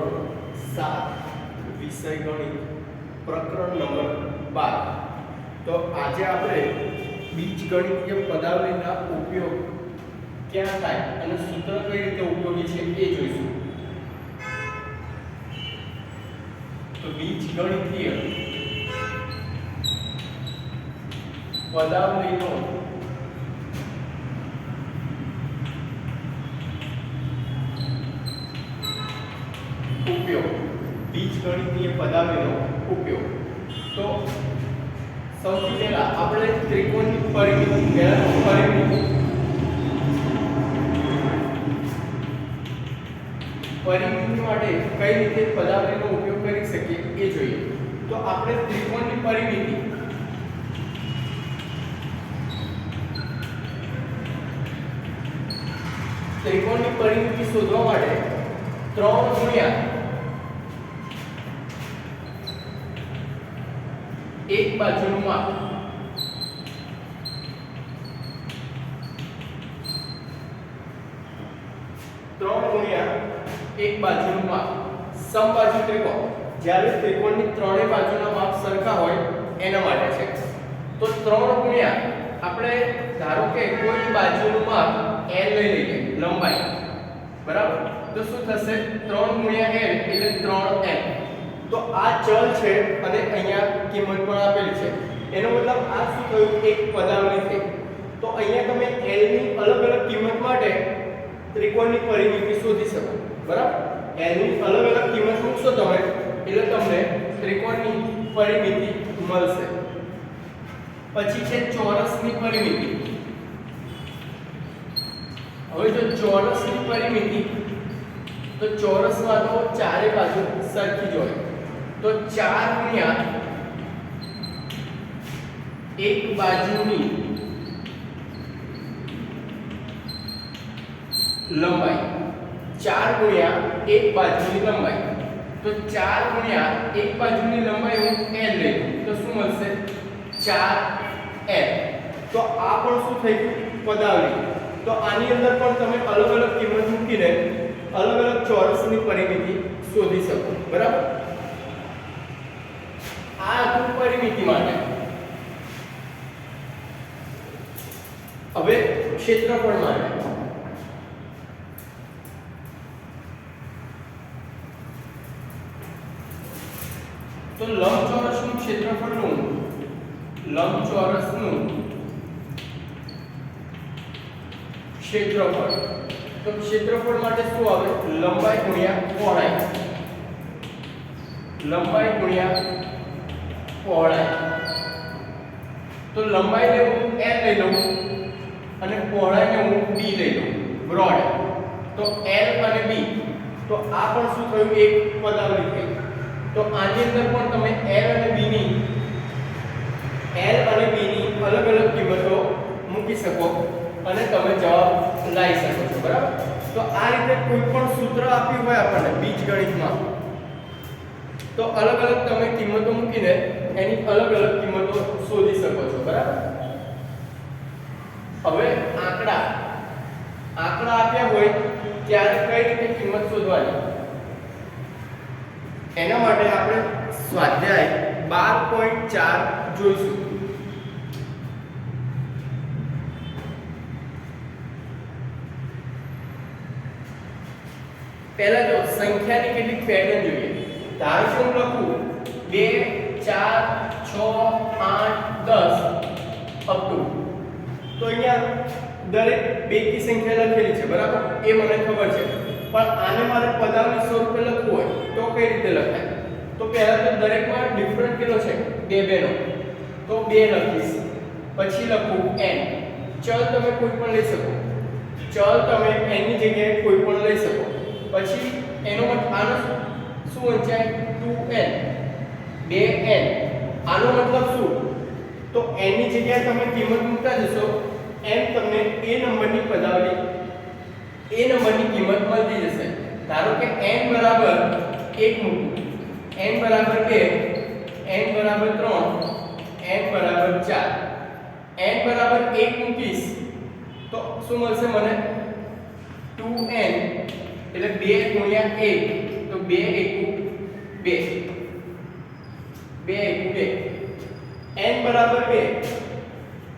ધોરણ 7 વિષય ગણિત પ્રકરણ નંબર 12. તો આજે આપણે બીજગણિતીય પદાવલીના ઉપયોગ ક્યાં થાય અને સૂત્ર કઈ રીતે ઉપયોગી છે એ જોઈશું. તો બીજગણિતીય પદાવલીનો ઉપયોગ, બીજગણિતીય પદાવલીનો ઉપયોગ. તો સૌથી પહેલા આપણે ત્રિકોણની પરિમિતિ માટે કઈ રીતે પદાવલીનો ઉપયોગ કરી શકીએ એ જોઈએ. તો આપણે ત્રિકોણની પરિમિતિ શોધવા માટે 3 ગુણ્યા એક બાજુનું માપ, 3 ગુણ્યા એક બાજુનું માપ સમબાજુ ત્રિકોણ. જ્યારે ત્રિકોણની ત્રણેય બાજુના માપ સરખા હોય એના માટે છે. તો 3 ગુણ્યા આપણે ધારો કે કોઈ બાજુનું માપ l લઈ લઈએ, લંબાઈ, બરાબર. તો શું થશે? 3 ગુણ્યા l એટલે 3l. તો આ ચલ છે અને અહીંયા કિંમત પણ આપેલી છે. એનો મતલબ આ શું થયું? એક પદાવલી થઈ. તો અહીંયા તમે l ની અલગ અલગ કિંમત માટે ત્રિકોણની પરિમિતિ શોધી શકો, બરાબર. l ની અલગ અલગ કિંમત મૂકશો તમે એટલે તમને ત્રિકોણની પરિમિતિ મળશે. પછી છે ચોરસની પરિમિતિ. હવે જો ચોરસની પરિમિતિ, તો ચોરસમાં તો ચારે બાજુ સરખી જ હોય. તો 4 ગુણ્યા એક બાજુની લંબાઈ, 4 ગુણ્યા એક બાજુની લંબાઈ. તો 4 ગુણ્યા એક બાજુની લંબાઈ હું l લઈ લઉં તો શું મળશે? 4l. તો આ પણ શું થઈ ગયું? પદાવલી. તો આની અંદર પણ તમે અલગ અલગ કિંમત મૂકીને અલગ અલગ ચોરસની પરિમિતિ શોધી શકો, બરાબર. આ હતું પરિમિતિ માટે. હવે ક્ષેત્રફળ માટે. તો લંબચોરસનું ક્ષેત્રફળનું ક્ષેત્રફળ. તો ક્ષેત્રફળ માટે શું આવે? લંબાઈ ગુણ્યા પહોળાઈ. તો લંબાઈને હું l લઈ લઉં અને પહોળાઈને હું b લઈ લઉં, બ્રોડ. તો l અને b. તો આ પણ શું થયું? એક પદાવલી થઈ. તો આની અંદર પણ તમે l અને b ની અલગ અલગ કિંમતો મૂકી શકો અને તમે જવાબ લાવી શકો છો, બરાબર. તો આ રીતે કોઈ પણ સૂત્ર આપ્યું હોય આપણને બીજગણિતમાં, તો અલગ અલગ તમે કિંમતો મૂકીને એની અલગ અલગ કિંમતો શોધી શકો છો, બરાબર. હવે આંકડા આપ્યા હોય ત્યારે કઈ રીતે કિંમત શોધવાની? એના માટે આપણે સ્વાધ્યાય 12.4 જોઈશું. પહેલા જો સંખ્યાની કેટલીક પેટર્ન જોઈએ. ધારો કે હું લખું 2 4 6 8 10 અપ ટુ. તો અહીંયા દરેક બેકી સંખ્યા લખેલી છે, બરાબર. એ મને ખબર છે. પણ આને મારે પદાવલી સ્વરૂપે લખવું હોય તો કઈ રીતે લખાય? તો પહેલા તો દરેકમાં ડિફરન્ટ કેટલો છે? 2 નો. તો 2 લખીશ. પછી લખું n. ચલ તમે કોઈ પણ લઈ શકો. ચલ તમે n ની જગ્યાએ કોઈ પણ લઈ શકો. પછી એનો મતલબ આનો શું વંચાય? 2n, 2n. આનો મતલબ શું? તો n ની જગ્યાએ તમે કિંમત મૂકતા જશો એમ તમને એ નંબરની પદાવલી, એ નંબરની કિંમત મળતી જશે. ધારો કે n બરાબર 1 મૂકું, n બરાબર 2, n બરાબર 3, n બરાબર 4. n બરાબર 1 મૂકીશ તો શું મળશે મને? 2n એટલે 2 ગુણ્યા 1 તો 2 એકુ 2, 2 એકુ 2, n બરાબર 2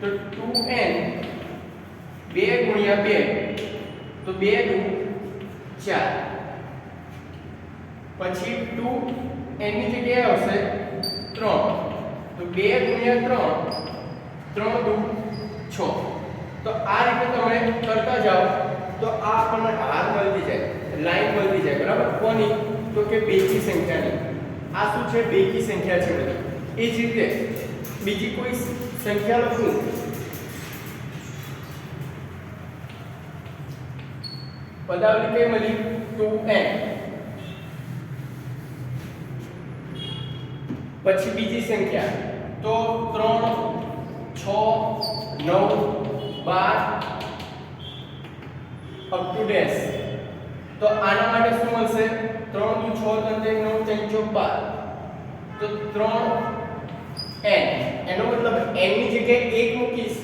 તો 2n 2 ગુણ્યા 2 તો 2 દુ 4, પછી 2n ની જગ્યાએ આવશે 3 તો 2 ગુણ્યા 3 3 દુ 6. તો આ રીતે તમે કરતા જાઓ તો આ આપણને હાર મળતી જાય, લાઈન મળતી જાય, બરાબર. કોની? તો કે બેકી સંખ્યાની. આ શું છે? બેકી સંખ્યા છે બધી. એ જ રીતે બીજી કોઈ સંખ્યા લખું, પદાવલી કઈ મળી? 2n. પછી બીજી સંખ્યા તો 3 6 9 12 અપ ટુ ડેશ. તો આના માટે શું મળશે? 3 દુ 6 3 9 3 4 12 તો 3n. એનો મતલબ n ની જગ્યાએ 1 મૂકીશ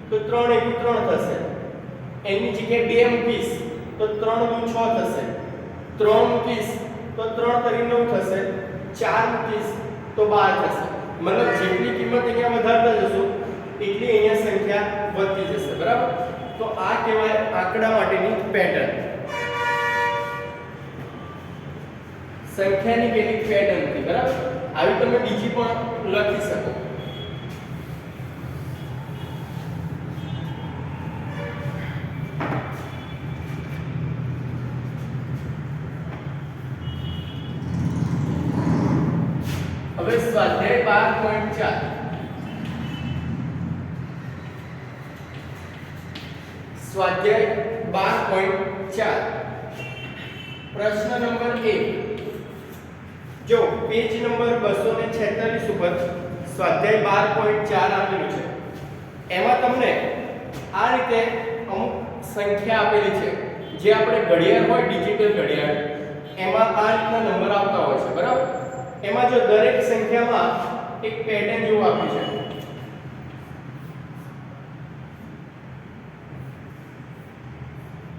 તો 3 એકુ 3 થશે, n ની જગ્યાએ 2 મૂકીશ તો 3 દુ 6 થશે, 3 મૂકીશ તો 3 તરી 9 થશે, 4 મૂકીશ તો 12 થશે. મતલબ જેટલી કિંમત અહીંયા વધારતા જશો એટલી અહીંયા સંખ્યા વધતી જશે, બરાબર. તો આ કહેવાય આંકડા માટેની પેટર્ન, સંખ્યાની કેટલીક પેટર્ન હતી, બરાબર. આવી તમે બીજી પણ લખી શકો. હવે સ્વાધ્યાય 12.4 સ્વાધ્યાય 12.4 પ્રશ્ન નંબર 1. જો પેજ નંબર 246 ઉપર સ્વાધ્યાય 12.4 આપેલું છે, એમાં તમને આ રીતે અમુક સંખ્યા આપેલી છે, જે આપણે ઘડિયાળ હોય ડિજિટલ ઘડિયાળ એમાં આ રીતના નંબર આવતા હોય છે, બરાબર. એમાં જો દરેક સંખ્યામાં એક પેટર્ન જેવું આપ્યું છે,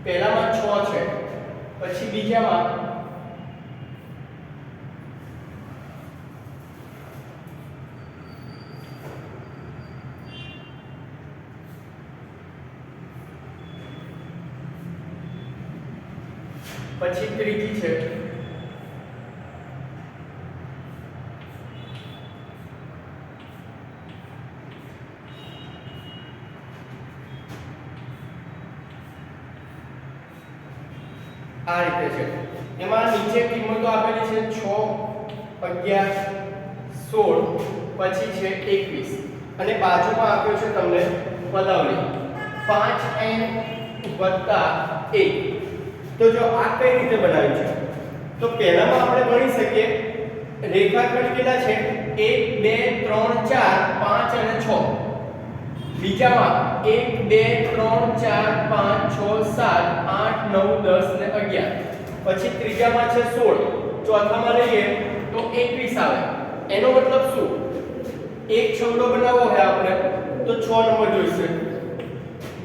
પહેલામાં 6 છે, પછી બીજામાં 3 છે, આ રીતે છે. એમાં નીચે કિંમતો આપેલી છે 6 11 16 પછી છે 21 અને બાજુમાં આપ્યો છે તમને પદાવલી 5n + 1. તો જો આ કઈ રીતે બનાવ્યું છે? તો પહેલામાં આપણે ગણી શકીએ રેખાખંડ કેટલા છે? 1 2 3 4 5 અને 6. બીજામાં 1 2 3 4 5 6 7 8 9 10 ને 11. પછી ત્રીજામાં છે 16. ચોથામાં લઈએ તો 21 આવે. એનો મતલબ શું? એક છગડો બનાવવો હોય આપણે તો 6 નંબર જોઈશે,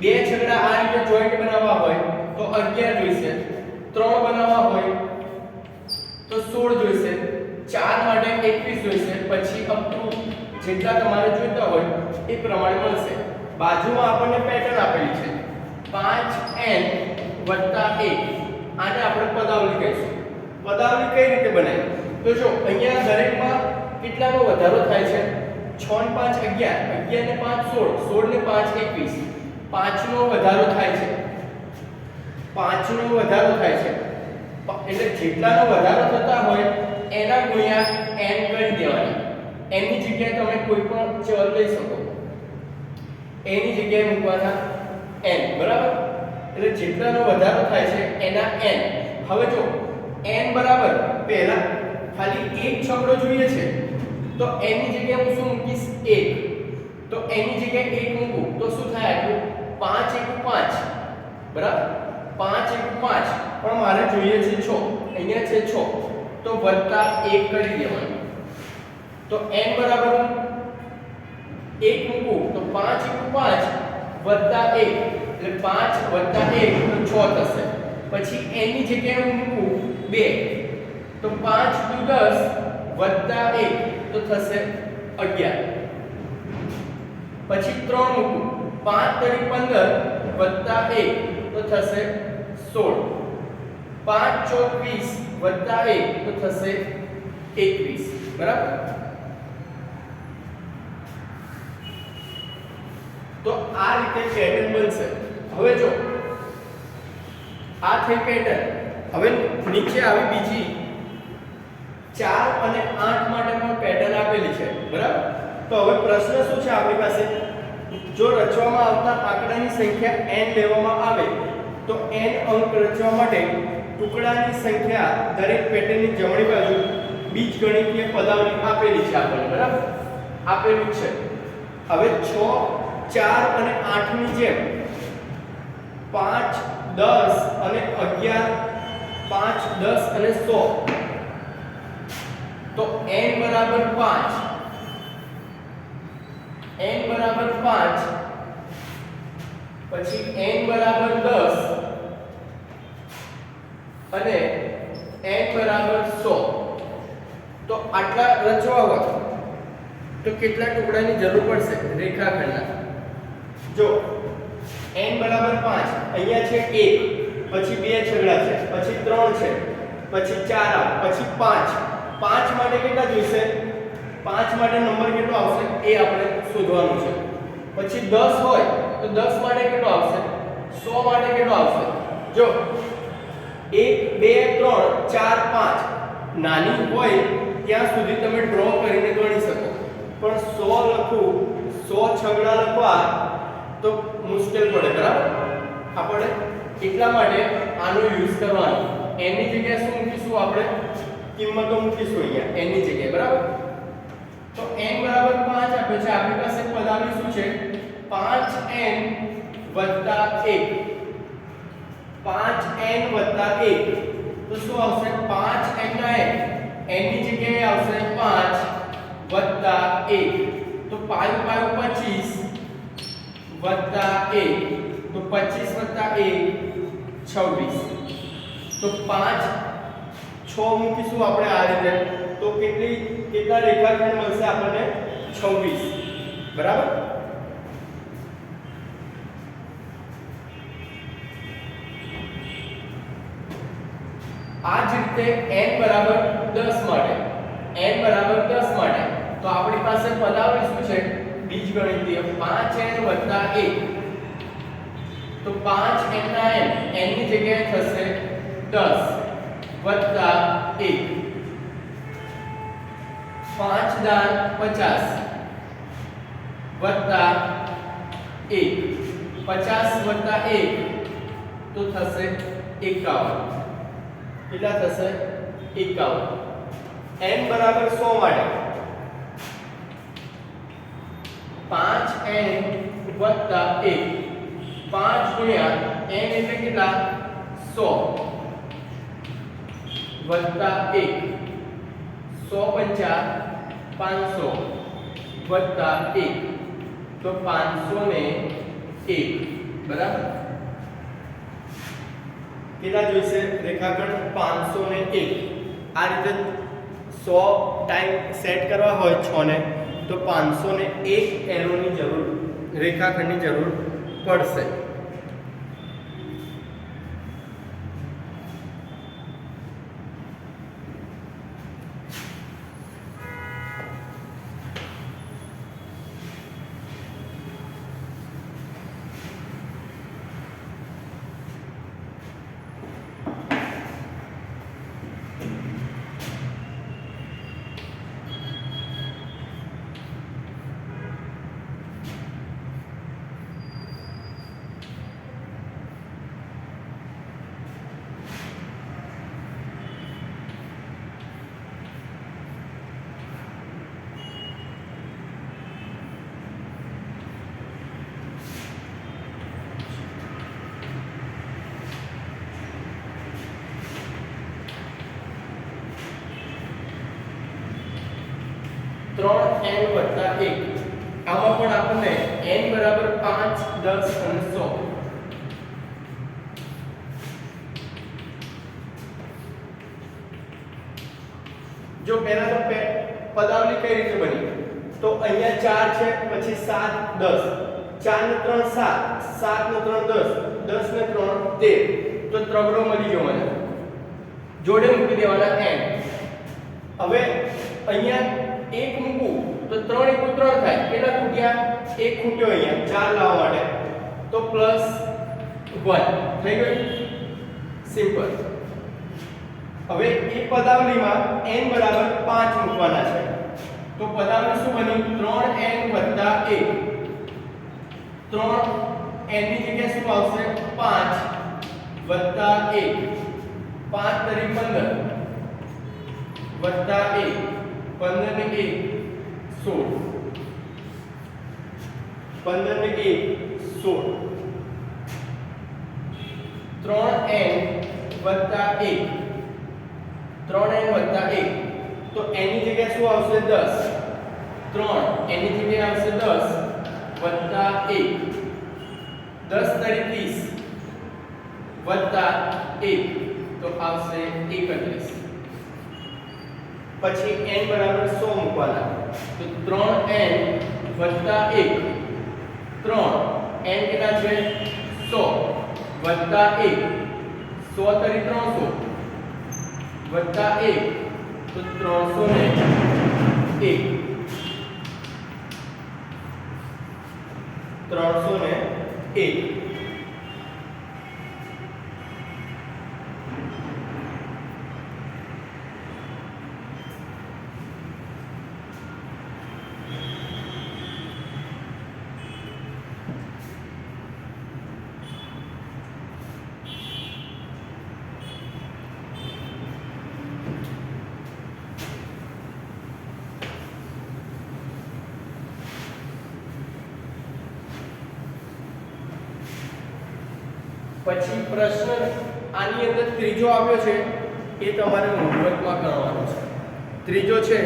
બે છગડા આ રીતે જોઈન્ટ બનાવવા હોય તો 11 જોઈશે, 3 બનાવવા હોય તો 16 જોઈશે, 4 માટે 21 જોઈશે, પછી અપ ટુ જેટલા તમારે જોઈતા હોય એ પ્રમાણે મળશે. બાજુમાં આપણને પેટર્ન આપેલી છે 5n + 1. આને આપણે પદાવલી કહીશું. પદાવલી કઈ રીતે બને? તો જો અહીંયા દરેકમાં કેટલાનો વધારો થાય છે? 6 ને 5 11, 11 ને 5 16, 16 ને 5 21. 5 નો વધારો થાય છે, 5 નો વધારો થાય છે, એટલે જેટલાનો વધારો થતા હોય એના ગુણ્યા n કરી દેવાની. n ની જગ્યાએ તમે કોઈ પણ ચલ લઈ શકો, એની જગ્યાએ મૂકવાના n, બરાબર. એટલે જેટલાનો વધારો થાય છે એના n. હવે જો n બરાબર પહેલા ખાલી એક છગડો જોઈએ છે તો n ની જગ્યાએ હું શું મૂકીશ? 1. તો n ની જગ્યાએ 1 મૂકું તો શું થાય? આટલું 5 * 5, બરાબર. 5 * 5 પણ મારે જોઈએ છે 6, અહીંયા છે 6 તો +1 કરી દેવાનું. તો n બરાબર 1 મૂકું તો 5 * 5 +1 એટલે 5 + 1 તો 6 થશે. પછી n ની જગ્યાએ હું મૂકું 2 તો 5 દુ 10 વત્તા 1 તો થશે 11. પછી 3 મૂકું 5 તરી 15 વત્તા 1 તો થશે 16. 5 ચોક 20 વત્તા 1 તો થશે 21. બરાબર. તો આ રીતે પેટર્ન બનશે. હવે જો આ થઈ પેટર્ન. હવે નીચે આવી બીજી 4 અને 8 માટે પણ પેટર્ન આપેલી છે. બરાબર. તો હવે પ્રશ્ન શું છે આપણી પાસે? જો રચવામાં આવતા આંકડાની સંખ્યા n લેવામાં આવે તો n અંક રચવા માટે ટુકડાની સંખ્યા દરેક પેટર્નની જમણી બાજુ બીજગણિતીય પદાવલી આપેલી છે આપણને. બરાબર. આપેલું છે. હવે 6 4 અને 8 ની જેમ 5 10 અને 11 5 10 અને 100 તો n બરાબર 5 n બરાબર 5 પછી n બરાબર 10 અને n બરાબર 100 તો આટલા રચવા હોય તો કેટલા ટુકડાની જરૂર પડશે રેખાખંડના? જો n બરાબર 5 અહીંયા છે 1 પછી 2 છગડા છે પછી 3 છે પછી 4 પછી 5 5 માટે કેટલા જોઈશે? 5 માટે નંબર કેટલો આવશે એ આપણે શોધવાનું છે. પછી 10 હોય તો 10 માટે કેટલો આવશે? 100 માટે કેટલો આવશે? જો 1 2 3 4 5 નાની હોય ત્યાં સુધી તમે ડ્રો કરીને ગણી શકો, પણ 100 લખવું 100 છગડા લખવા તો મુશ્કેલ પડે. બરાબર. આપણે એટલા માટે આનો યુઝ કરવાનો. n ની જગ્યાએ શું મૂકીશું? આપણે કિંમતો મૂકીશું અહીંયા n ની જગ્યાએ. બરાબર. તો n બરાબર 5 આપે છે. આપણી પાસે પદાવલી શું છે? 5n વત્તા 1. 5n વત્તા 1 તો શું આવશે? 5n ના n ની જગ્યાએ આવશે 5 વત્તા 1 તો 5 5 25 વત્તા 1 તો 25 વત્તા 1 26. તો 5 6 મૂકીશું આપણે આ રીતે તો કેટલા રેખાખંડ મળશે આપણને? 26. બરાબર. આ જ રીતે n બરાબર 10 માટે તો આપણી પાસે પદાવલી શું છે? બીજગણિતીય 5n વત્તા 1 તો 5n ના n ની જગ્યાએ થશે 10 વત્તા 1 5 દાન 50 વત્તા 1 50 વત્તા 1 તો થશે 51. કેટલા થશે? 51. n બરાબર 100 માટે 5n વત્તા 1 5 ગુણ્યા n એટલે કેટલા? 100 વત્તા 1 100 પંચા 500 વત્તા 1 તો 501. બરાબર. કેટલા જોઈશે રેખાખંડ? 501. આ રીતે 100 ટાઈમ સેટ કરવા હોય 6 ને તો 501 એરોની જરૂર રેખાખંડની જરૂર પડશે. n વત્તા 1 આમાં પણ આપણને n બરાબર 5 10 અને 100 5 જો પહેલા તો પદાવલી કઈ રીતે બની, તો અહીંયા 4 છે, પછી 7 10, 4 ને 3 7, 7 ને 3 10, 10 ને 3 13, તો ત્રગડો મળી ગયો મને, જોડે મૂકી દેવાના n. હવે અહીંયા 1 મૂકું તો 3 * 3 થાય, કેટલા ખૂટ્યા? 1 ખૂટ્યો અહીંયા 4 લાવવા માટે, તો +1 થઈ ગયું, સિમ્પલ. હવે એ પદાવલીમાં n બરાબર 5 મૂકવાના છે, તો પદાવલી શું બની? 3n + 1. 3n ની જગ્યાએ શું આવશે? 5 + 1, 5 તરી 15 + 1, 15 ને 1 16, 15 ને 1 16, 3n + 1, 3n + 1, તો n ની જગ્યાએ શું આવશે? 10, 3 n ની જગ્યાએ આવશે 10 + 1, 10 તરી 30 + 1, તો આવશે 31. પછી n બરાબર 100 મૂકવાના, તો 3n + 1, 3 n કેટલા છે? 100 + 1, 100 તરી 300 + 1, તો 301, 301. પછી પ્રશ્ન આની અંદર ત્રીજો આવ્યો છે, એ તમારે હોમવર્કમાં કરવાનો છે. ત્રીજો છે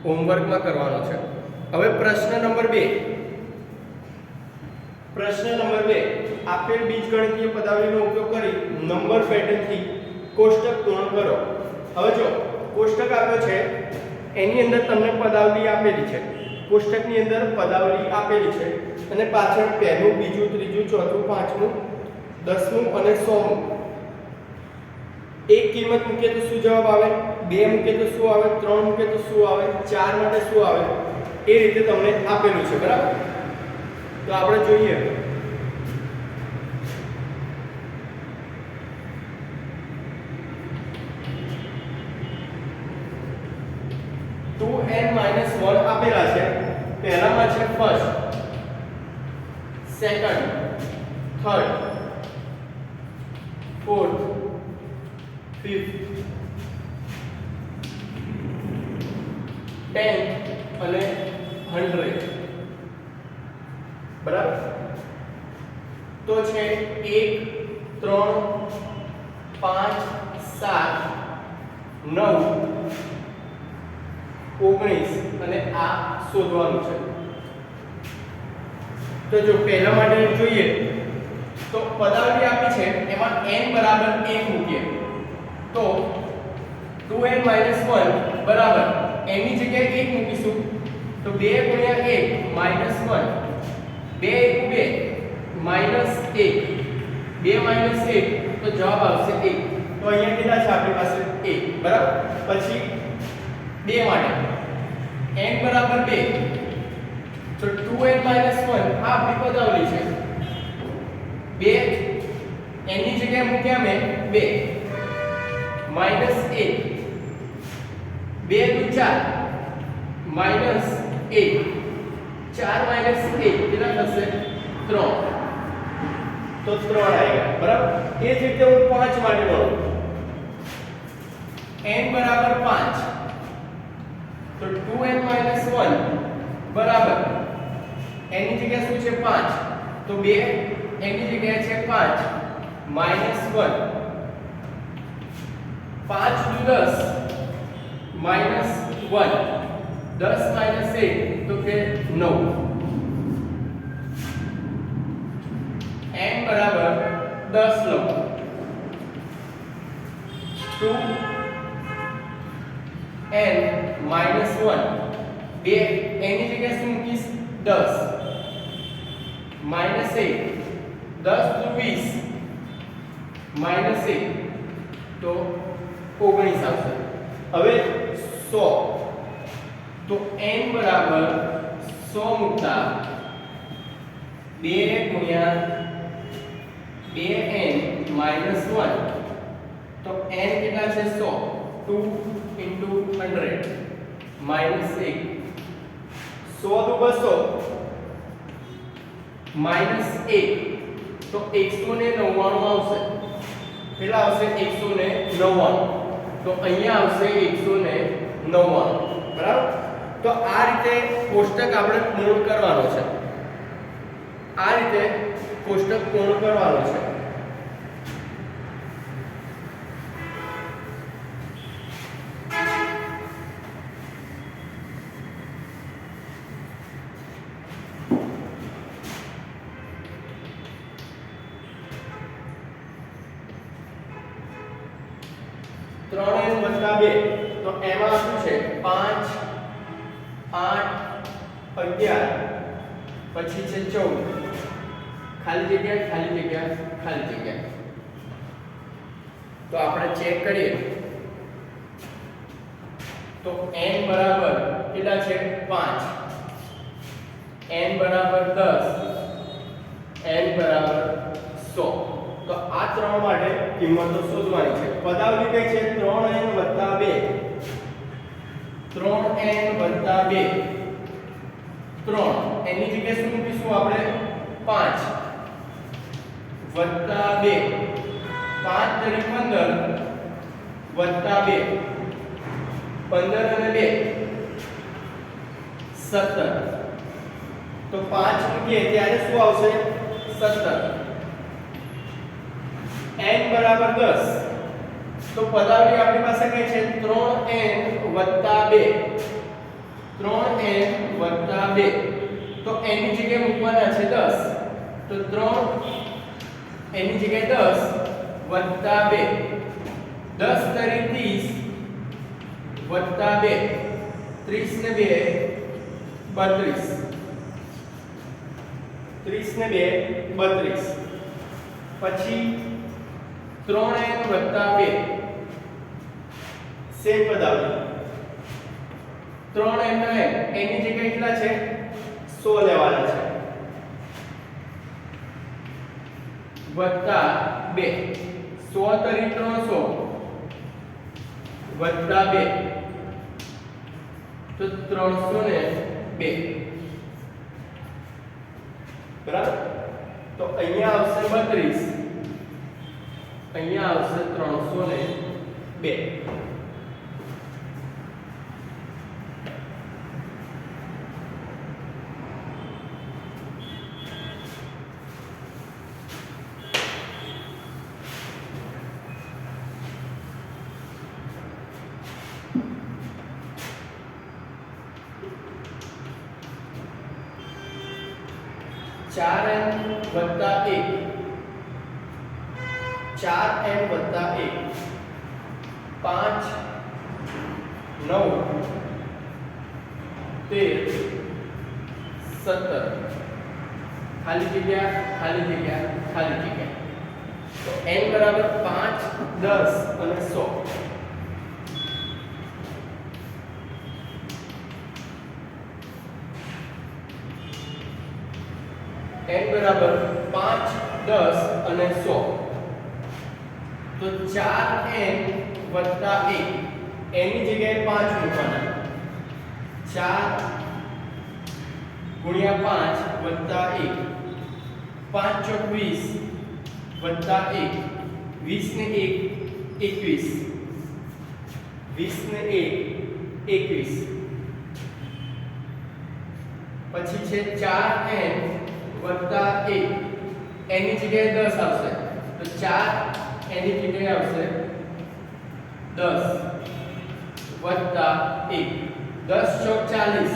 હોમવર્કમાં કરવાનો છે. હવે પ્રશ્ન નંબર 2. પ્રશ્ન નંબર 2, આપેલ બીજગણિતીય પદાવલીનો ઉપયોગ કરી નંબર પેટર્નથી કોષ્ટક પૂર્ણ કરો. હવે જો કોષ્ટક આપ્યો છે, એની અંદર તમને પદાવલી આપેલી છે, કોષ્ટકની અંદર પદાવલી આપેલી છે, અને પાછળ પહેલું, બીજું, ત્રીજું, ચોથું, પાંચમું, 10મું અને 100મું. એક કિંમત મૂકીએ તો શું જવાબ આવે? 2 મૂકીએ તો શું આવે? 3 મૂકીએ તો શું આવે? 4 માટે શું આવે? એ રીતે તમને આપેલું છે, બરાબર? તો આપણે જોઈએ. n - 1 આપેલા છે. પહેલામાં છે first, second, third, fourth, fifth, 10th અને 100, બરાબર? તો છે 1 3 5 7 9 19 અને આ શોધવાનું છે. તો જો પહેલા માટે જોઈએ તો પદાવલી આપી છે, એમાં n બરાબર 1 મૂકીએ તો 2n - 1 બરાબર n ની જગ્યાએ 1 મૂકીશું તો 2 * 1 - 1, 2 * 2 - 1, 2 - 1 તો જવાબ આવશે 1. તો અહીંયા કેટલા છે આપણી પાસે? 1, બરાબર? પછી 2 માટે n બરાબર 2, તો 2n - 1 આ આપણી પદાવલી છે. 2 n ની જગ્યાએ મૂક્યા મેં 2 -1, 2 * 4 - 1, 4 - 1 કેટલા થશે? 3, તો 3 આવી ગયા, બરાબર? એ જ રીતે હું 5 માટે ગણું, n બરાબર 5, તો 2n - 1 બરાબર n ની જગ્યાએ શું છે? 5, તો 2 n ની જગ્યાએ છે 5 - 1, 5 * 10 - 1, 10 - 1 તો કે 9, n બરાબર 10 લઉં 2n માઇનસ 1 બે એની જગ્યાએ શું મૂકીશ 10 માઇનસ 1 10 દુ 20 માઇનસ 1 તો 19 આવશે. હવે 100 તો n બરાબર 100 મૂકતા 2 ગુણ્યા 2n માઇનસ 1 તો n કેટલા છે 100 2 into 100 minus 1 100 દુ 200 minus 1 તો 199 આવશે. કેટલા આવશે 199 તો અહીંયા આવશે 199 બરાબર. તો આ રીતે કોષ્ટક આપણે પૂર્ણ કરવાનો છે. આ રીતે કોષ્ટક પૂર્ણ કરવાનો છે. ત્રણ n વત્તા 2 તો એમાં શું છે 5 8 11 પછી છે 14 ખાલી જગ્યા ખાલી જગ્યા ખાલી જગ્યા. તો આપણે ચેક કરીએ તો n બરાબર કેટલા છે 5 n બરાબર 10 n બરાબર 100. તો આ ત્રણ માટે કિંમતો શોધવાની છે. પદાવલી કઈ છે 3n 2 3n 2 3 એની જગ્યાએ શું મૂકીશું આપણે 5 વત્તા 2 5 તરી 15 વત્તા 2 15 અને 2 17 તો 5 મૂકીએ ત્યારે શું આવશે 17 n બરાબર 10 તો પદાવલી આપણી પાસે કઈ છે 3n 2 3n 2 તો n ની જગ્યાએ મૂકવાના છે 10 તો 3 n ની જગ્યાએ 10 વત્તા 2 10 તરી 30 વત્તા 2 30 ને 2 32 30 ને 2 32 પછી 3n 2 સેમ પદાવલી 3n નો n એની જગ્યાએ કેટલા છે 100 લેવાના છે વત્તા 2 100 તરી 300 વત્તા 2 તો 302 બરાબર. તો અહીંયા આવશે 32 અહીંયા આવશે 302. ચાર n વત્તા 1 4n વત્તા 1 5 9 13 17 ખાલી જગ્યા ખાલી જગ્યા ખાલી જગ્યા. તો n બરાબર 5 10 અને 100 n બરાબર 5 10 અને 100 તો 4n વત્તા 1 એની જગ્યાએ 5 મૂકવાના 4 ગુણ્યા 5 વત્તા 1 5 ચોક 20 વત્તા 1 20 ને 1 21 20 ને 1 21 પછી છે 4n વત્તા 1 એની જગ્યાએ 10 આવશે તો 4 એની જગ્યાએ આવશે 10 વત્તા 1 10 ચોક 40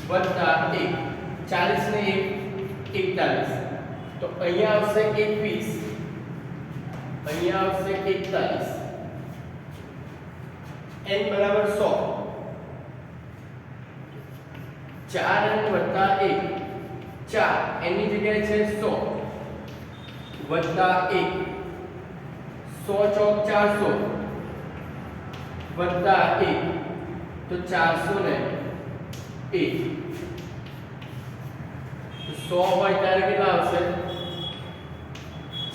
વત્તા 1 40 ને 1 41 તો અહીંયા આવશે 21 અહીંયા આવશે 41 n બરાબર 100 4n વત્તા 1 4 n ની જગ્યાએ છે 100 વત્તા 1 100 ચોક 400 વત્તા 1 તો 401 100 હોય ત્યારે કેટલા આવશે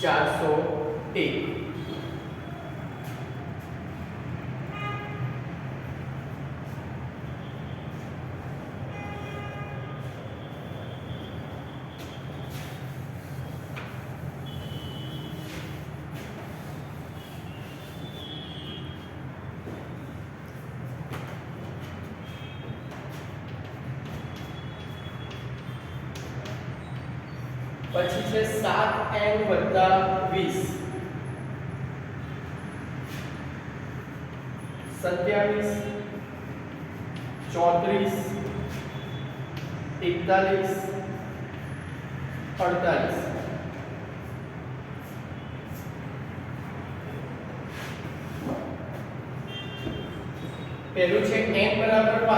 401 પછી છે 7n વત્તા 20 27 34 41 48 પહેલું છે n બરાબર 5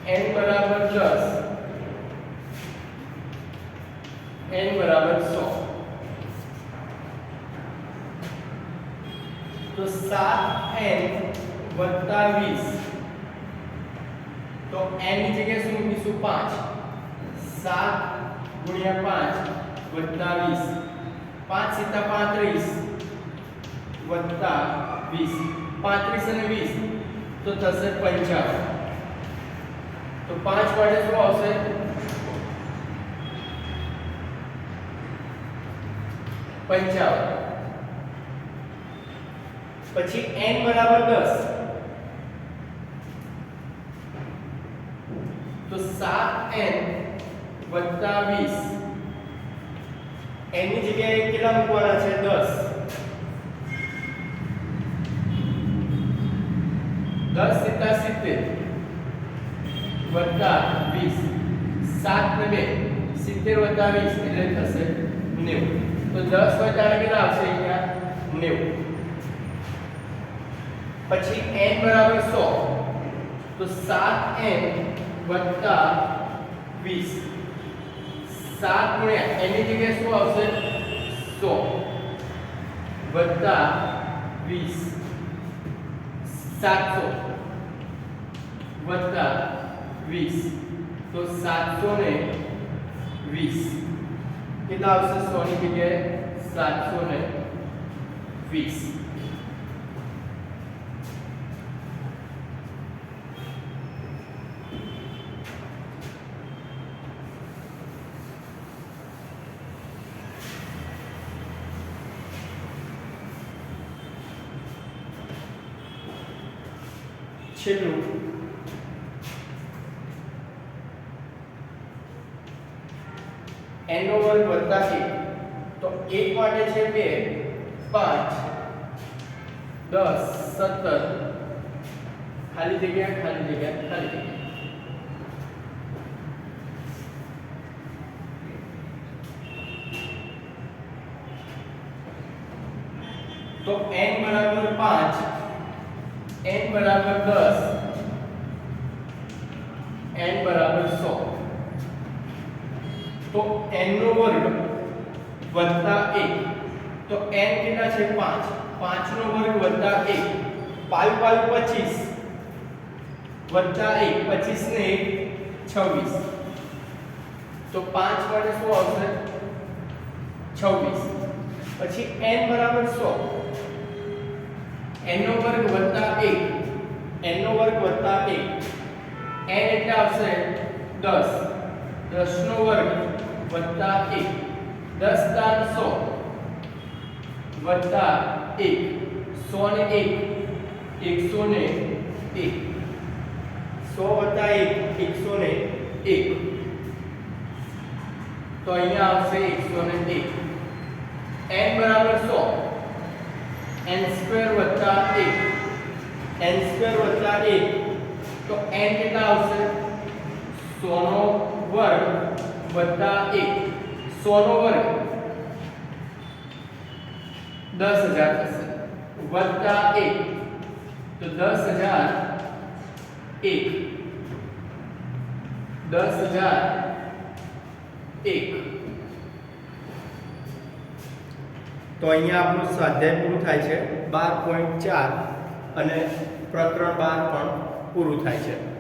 n બરાબર 10 n बराबर 100 तो 7n वत्ता 20 तो n ની જગ્યાએ શું મૂકીશું 5 7 ગુણ્યા 5 વત્તા 20 5 સીતા 35 વત્તા 20 35 અને 20 તો થશે 55 તો 5 વડે શું આવશે 55 પછી n બરાબર 10 તો 7n વત્તા 20 n ની જગ્યાએ કેટલા મૂકવાના છે 10 10 સીતા 70 વત્તા 20 7 ને 2 70 વત્તા 20 એટલે થશે 90 तो 10 હોય ત્યારે કેટલા આવશે અહીંયા 90 પછી n બરાબર 100 તો 7n વત્તા 20 7 ગુણ્યા n ની જગ્યાએ શું આવશે 100 વત્તા 20 700 વત્તા 20 તો 720 कितना આવશે 100 ની જગ્યાએ 720 છેલ્લું n નો વર્ગ વત્તા 1 તો 1 માટે છે 2 5 10 17 ખાલી જગ્યા ખાલી જગ્યા ખાલી જગ્યા तो n बराबर 5 n बराबर 10 n बराबर 100 तो n નો વર્ગ વત્તા 1 તો n કેટલા છે 5 5 નો વર્ગ વત્તા 1 5 5 25 વત્તા 1 25 ને 1 26 તો 5 વડે શું આવશે 26 પછી n બરાબર 100 n નો વર્ગ વત્તા 1 n નો વર્ગ વત્તા 1 n એટલે આવશે 10 10 નો વર્ગ વત્તા 1 10 દાન 100 વત્તા 1 100 ને 1 100 ને 1 100 વત્તા 1 100 ને 1 તો અહીંયા આવશે 101 n બરાબર 100 n સ્ક્વેર વત્તા 1 n સ્ક્વેર વત્તા 1 તો n કેટલા આવશે 100 નો વર્ગ વત્તા 1 100 નો વર્ગ 10000 થશે વત્તા 1 તો 10,001 10,001 તો અહીંયા આપણું સ્વાધ્યાય પૂરું થાય છે 12.4 અને પ્રકરણ 12 પણ પૂરું થાય છે.